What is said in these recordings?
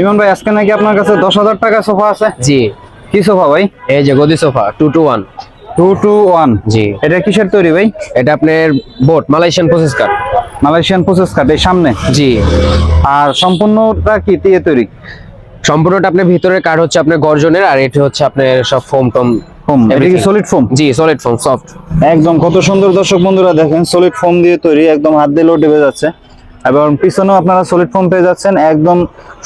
ইমন ভাই আজকে নাকি আপনার কাছে 10,000 টাকা সোফা আছে? জি। কি সোফা ভাই? এই যে গদি সোফা 2 to 1। 2 to 1। জি। এটা কিসের তৈরি ভাই? এটা আপনার বোট মালয়েশিয়ান প্রসেস কাট। মালয়েশিয়ান প্রসেস কাট এই সামনে। জি। আর সম্পূর্ণটা কি দিয়ে তৈরি? সম্পূর্ণটা আপনার ভিতরের কাঠ হচ্ছে আপনার গর্জনের, আর এটা হচ্ছে আপনার সব ফোম টম। ফোম, এটা কি সলিড ফোম? জি, সলিড ফোম, সফট। একদম কত সুন্দর দর্শক বন্ধুরা দেখেন, সলিড ফোম দিয়ে তৈরি, একদম হাত দিয়ে লোড হয়ে যাচ্ছে। এবং পিছনেও আপনারা সলিড ফোম পেয়ে যাচ্ছেন, একদম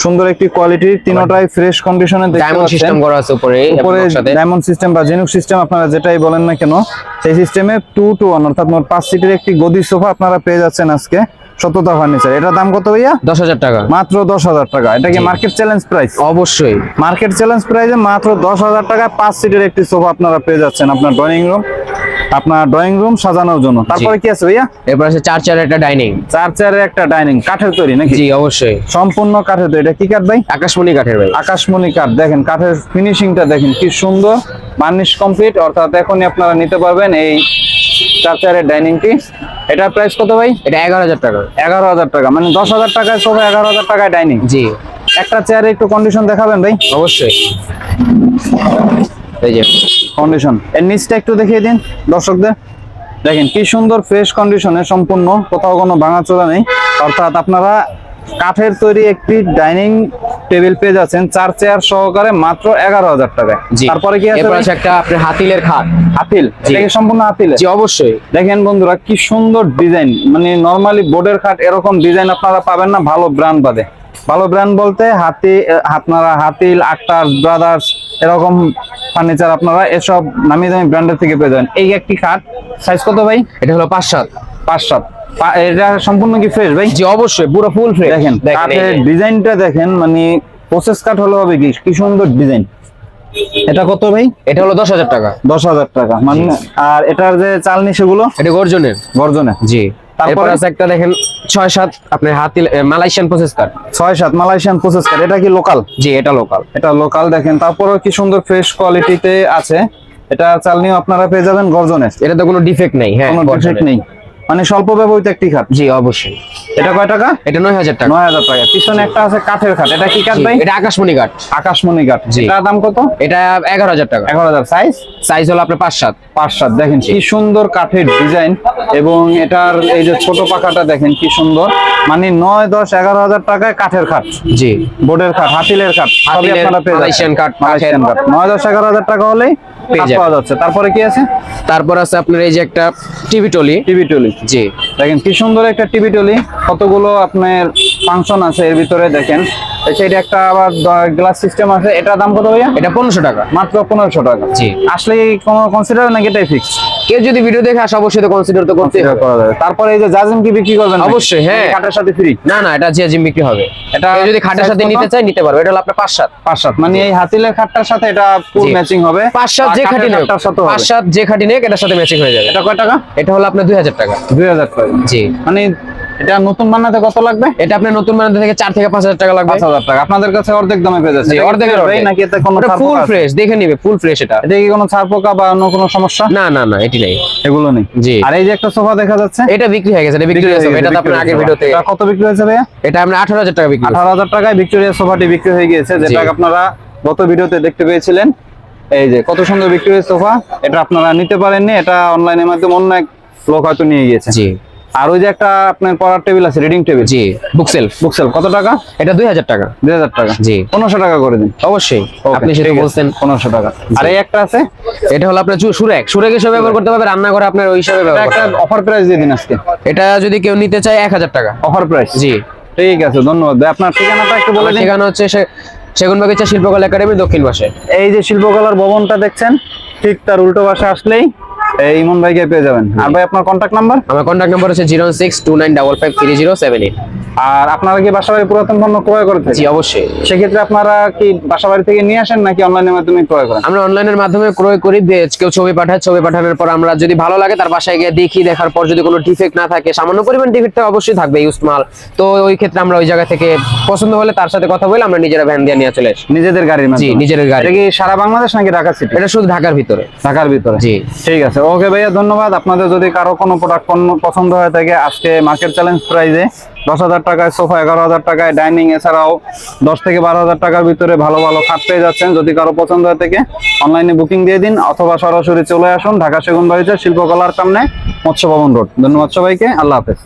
সুন্দর একটি কোয়ালিটির, তিনটাই ফ্রেশ কন্ডিশনে দেখতে ডায়মন্ড পাচ্ছেন। সিস্টেম করা আছে উপরে ডায়মন্ড সিস্টেম বা জিনুক সিস্টেম আপনারা যেটাই বলেন না কেন, সেই সিস্টেমে 2 to 1 অর্থাৎ মোট 5 সিটের একটি গদি সোফা আপনারা পেয়ে যাচ্ছেন আজকে সততা ফার্নিচার। এটার দাম কত ভাইয়া? 10,000 টাকা। মাত্র 10,000 টাকা। এটা কি মার্কেট চ্যালেঞ্জ প্রাইস? অবশ্যই মার্কেট চ্যালেঞ্জ প্রাইসে মাত্র 10,000 টাকা 5 সিটের একটি সোফা আপনারা পেয়ে যাচ্ছেন আপনার ড্রয়িং রুম সাজানোর জন্য। তারপরে কি আছে ভাইয়া? এরপর আছে 4 চেয়ারের একটা ডাইনিং। 4 চেয়ারের একটা ডাইনিং, কাঠের তৈরি নাকি? জি অবশ্যই, সম্পূর্ণ কাঠের তৈরি। এটা কি কাঠ ভাই? আকাশমণি কাঠের ভাই। আকাশমণি কাঠ। দেখেন কাঠের ফিনিশিংটা দেখেন কি সুন্দর, বার্নিশ কমপ্লিট, অর্থাৎ এখনই আপনারা নিতে পারবেন এই 4 চেয়ারের ডাইনিংটি। এটার প্রাইস কত ভাই? এটা 11,000 টাকা। 11,000 টাকা, মানে 10,000 টাকায় সোফা, 11,000 টাকায় ডাইনিং। জি। একটা চেয়ারে একটু কন্ডিশন দেখাবেন ভাই? অবশ্যই। এই যে কন্ডিশন, এর নিচটা একটু দেখিয়ে দিন দর্শকদের। দেখেন কি সুন্দর ফ্রেশ কন্ডিশনে, সম্পূর্ণ কোথাও কোনো ভাঙাচোরা নেই। অর্থাৎ আপনারা কাঠের তৈরি একটি ডাইনিং টেবিল পেয়ে যাচ্ছেন 4 চেয়ার সহকারে মাত্র 11,000 টাকায়। জি। তারপরে কি আছে? এরপর আছে একটা আপনার হাতিলের খাট। হাতিল, জি। এটা কি সম্পূর্ণ হাতিল? জি অবশ্যই। দেখেন বন্ধুরা কি সুন্দর ডিজাইন, মানে নরমালি বোর্ডের খাট এরকম ডিজাইন আপনারা পাবেন না ভালো ব্র্যান্ড বাদে। ভালো ব্র্যান্ড বলতে আপনারা হাতিল, আক্তার ব্রাদার্স এরকম ফার্নিচার আপনারা এসব নামি দামি ব্র্যান্ডের থেকে পেয়ে যাবেন। এই একটি খাট সাইজ কত ভাই? এটা হলো 5-7। 5-7। এটা সম্পূর্ণ কি ফ্রেশ ভাই? জি অবশ্যই, পুরো ফুল ফ্রেশ। দেখেন কাঠের ডিজাইনটা দেখেন, মানে প্রসেস কাঠ হলে হবে কি সুন্দর ডিজাইন। এটা কত ভাই? এটা হলো 10,000 টাকা। 10,000 টাকা, মানে আর এটার যে চালনি সেগুলো এটা গর্জনের। গর্জনে। জি। তারপরে তারপর আছে একটা দেখেন 6-7 আপনার হাতিল মালয়েশিয়ান প্রসেস কাট। 6-7 মালয়েশিয়ান প্রসেস কাঠ। এটা কি লোকাল? জি এটা লোকাল। এটা লোকাল। দেখেন তারপরে কি সুন্দর ফ্রেশ কোয়ালিটিতে আছে। এটা চালনিও আপনারা পেয়ে যাবেন গর্জনের। এটা তো কোনো ডিফেক্ট নেই। হ্যাঁ, কোনো ডিফেক্ট নেই, মানে স্বল্প ব্যবহৃত একটি খাট। জি অবশ্যই। এটা কয় টাকা? এটা 9,000 টাকা। 9,000 টাকা। পিছনে একটা আছে কাঠের খাট। এটা কি কাঠ ভাই? এটা আকাশমণি কাঠ। আকাশমণি কাঠ। জি। এটার দাম কত? এটা 11,000 টাকা। 11,000। সাইজ? সাইজ হলো আপনার 5-7। 5-7। দেখেন কি সুন্দর কাঠের ডিজাইন, এবং এটার এই যে ছোট পাখাটা দেখেন কি সুন্দর, মানে 9, 10, 11,000 টাকায় কাঠের খাট। জি। বোর্ডের খাট, হাতিলের খাট, সবই হাতিলের, আপনারা পেয়ে যাবেন। মালয়েশিয়ান কাঠ, মালয়েশিয়ান কাঠ 9, 10, 11,000 টাকা হলেই পেয়ে কাঠ যাবেন। পাওয়া যাচ্ছে। তারপরে কি আছে? তারপর আছে আপনার এই যে একটা টিভি টলি। TV trolley. জি। দেখেন কি সুন্দর একটা টিভি টলি, কতগুলো আপনার ফাংশন আছে এর ভিতরে। দেখেন এটা একটা আবার গ্লাস সিস্টেম আছে। এটার দাম কত ভাইয়া? এটা 1500 টাকা। মাত্র 1500 টাকা। জি। আসলে কোনো কনসিডার নাকি এটাই ফিক্স? কেউ যদি ভিডিও দেখে আসে অবশ্যই তো কনসিডার তো করতেই হবে। করা যাবে। তারপরে এই যে জাজিম কি বিক্রি করবেন নাকি? অবশ্যই, হ্যাঁ। খাটের সাথে ফ্রি? না না, এটা জিম বিক্রি হবে। এটা এটা যদি খাটের size সাথে কত? নিতে চাই নিতে পারবে। এটা হলো আপনার 5-7। 5-7, মানে এই হাতিলের খাটটার সাথে এটা ফুল জি। ম্যাচিং হবে। 5-7 যে খাটি নেক, 5-7 যে খাটি নেক এটার সাথে ম্যাচিং হয়ে যাবে। এটা কয় টাকা? এটা হলো আপনার 2,000 টাকা। 2,000 টাকা। জি। মানে এটা নতুন বানাতে কত লাগবে? এটা আপনার নতুন বানাতে থেকে 4 থেকে 5,000 টাকা লাগবে। 5,000 টাকা। আপনাদের কাছে অর্ধেক দামে পেয়ে যাচ্ছে। জি, অর্ধেকের ভাই অর্ধেক। নাকি এতে কোনো এটা ছাড় ফুল পোকা আছে? ফ্রেশ, দেখে নিবে ফুল ফ্রেশ। এটা এতে কি কোনো ছাড় পোকা বা অন্য কোনো সমস্যা? না না না, এটি নেই। এগুলো নেই। জি। আর এই যে একটা সোফা দেখা যাচ্ছে, এটা বিক্রি হয়ে গেছে। এটা ভিক্টোরিয়া সোফা। এটা তো আপনার আগের ভিডিওতে। এটা কত বিক্রি হয়েছে ভাইয়া? এটা আমরা 18,000 টাকা বিক্রি করছি। 18,000 টাকায় ভিক্টোরিয়া সোফাটি বিক্রি হয়ে গিয়েছে, যেটা জি। আপনারা গত ভিডিওতে দেখতে পেয়েছিলেন। এই যে কত সুন্দর ভিক্টোরিয়া সোফা, এটা আপনারা নিতে পারেননি, এটা অনলাইনের মাধ্যমে অন্য এক লোক হয়তো নিয়ে গিয়েছে। জি। আর ওই যে একটা আপনার পড়ার টেবিল আছে, রিডিং টেবিল। জি, বুকসেলফ। বুকসেল কত টাকা? এটা 2,000 টাকা। 2,000 টাকা। জি। 1500 টাকা করে দিন। অবশ্যই, Okay, আপনি সেটা ঠিক আছে, বলছেন। 1500 টাকা। আর এই একটা আছে, এটা হলো আপনার সুরেক হিসেবে ব্যবহার করতে পারবে, রান্না করে আপনার ওই হিসাবে এটা ব্যবহার একটা করতে পারবে। অফার প্রাইস দিয়ে দিন আজকে। এটা যদি কেউ নিতে চায় 1,000 টাকা। Offer price? জি। ঠিক আছে, ধন্যবাদ ভাই। আপনার ঠিকানাটা একটু বলে আমার দিন। ঠিকানা হচ্ছে সেগুনবাগিচা শিল্পকলা একাডেমির দক্ষিণ পাশে। এই যে শিল্পকলার ভবনটা দেখছেন, ঠিক তার উল্টো পাশে আসলেই এই ইমন ভাইকে পেয়ে যাবেন। আর ভাই আপনার কন্ট্যাক্ট নাম্বার? আমার কন্ট্যাক্ট নাম্বার হচ্ছে 01629553078। আর আপনারা কি বাসাবাড়ি পুরাতন পণ্য ক্রয় করতে? জি অবশ্যই। সেক্ষেত্রে আপনারা কি বাসাবাড়ি থেকে নিয়ে আসেন নাকি অনলাইনের মাধ্যমে ক্রয় করেন? আমরা অনলাইনের মাধ্যমে ক্রয় করি। কেউ ছবি পাঠায়, ছবি পাঠানোর পর আমরা যদি ভালো লাগে তার বাসায় গিয়ে দেখি, দেখার পর যদি কোনো ডিফেক্ট না থাকে, সামান্য পরিমাণ ডিফেক্ট অবশ্যই থাকবে, ইউজড মাল, তো ওই ক্ষেত্রে আমরা ওই জায়গা থেকে পছন্দ হলে তার সাথে কথা বলে আমরা নিজেরা ভ্যান দিয়ে নিয়ে চলে আসি। নিজেদের গাড়ির জি, মাধ্যমে? নিজের গাড়ি। এটা কি সারা বাংলাদেশ নাকি ঢাকা সিটি? এটা শুধু ঢাকার ভিতরে। ঢাকার ভিতরে। জি। ঠিক আছে, ওকে ভাইয়া, ধন্যবাদ। আপনাদের যদি কারো কোনো প্রোডাক্ট পছন্দ হয়ে থাকে, আজকে মার্কেট চ্যালেঞ্জ প্রাইজে 10,000 টাকায় সোফা, 11,000 টাকায় ডাইনিং, এছাড়াও 10 থেকে 12,000 টাকার ভিতরে ভালো ভালো খাট পেয়ে যাচ্ছেন। যদি কারো পছন্দ হয় থেকে অনলাইনে বুকিং দিয়ে দিন, অথবা সরাসরি চলে আসুন ঢাকা সেগুনবাড়িতে শিল্পকলার সামনে, মৎস্য ভবন রোড। ধন্যবাদ সবাইকে, আল্লাহ হাফেজ।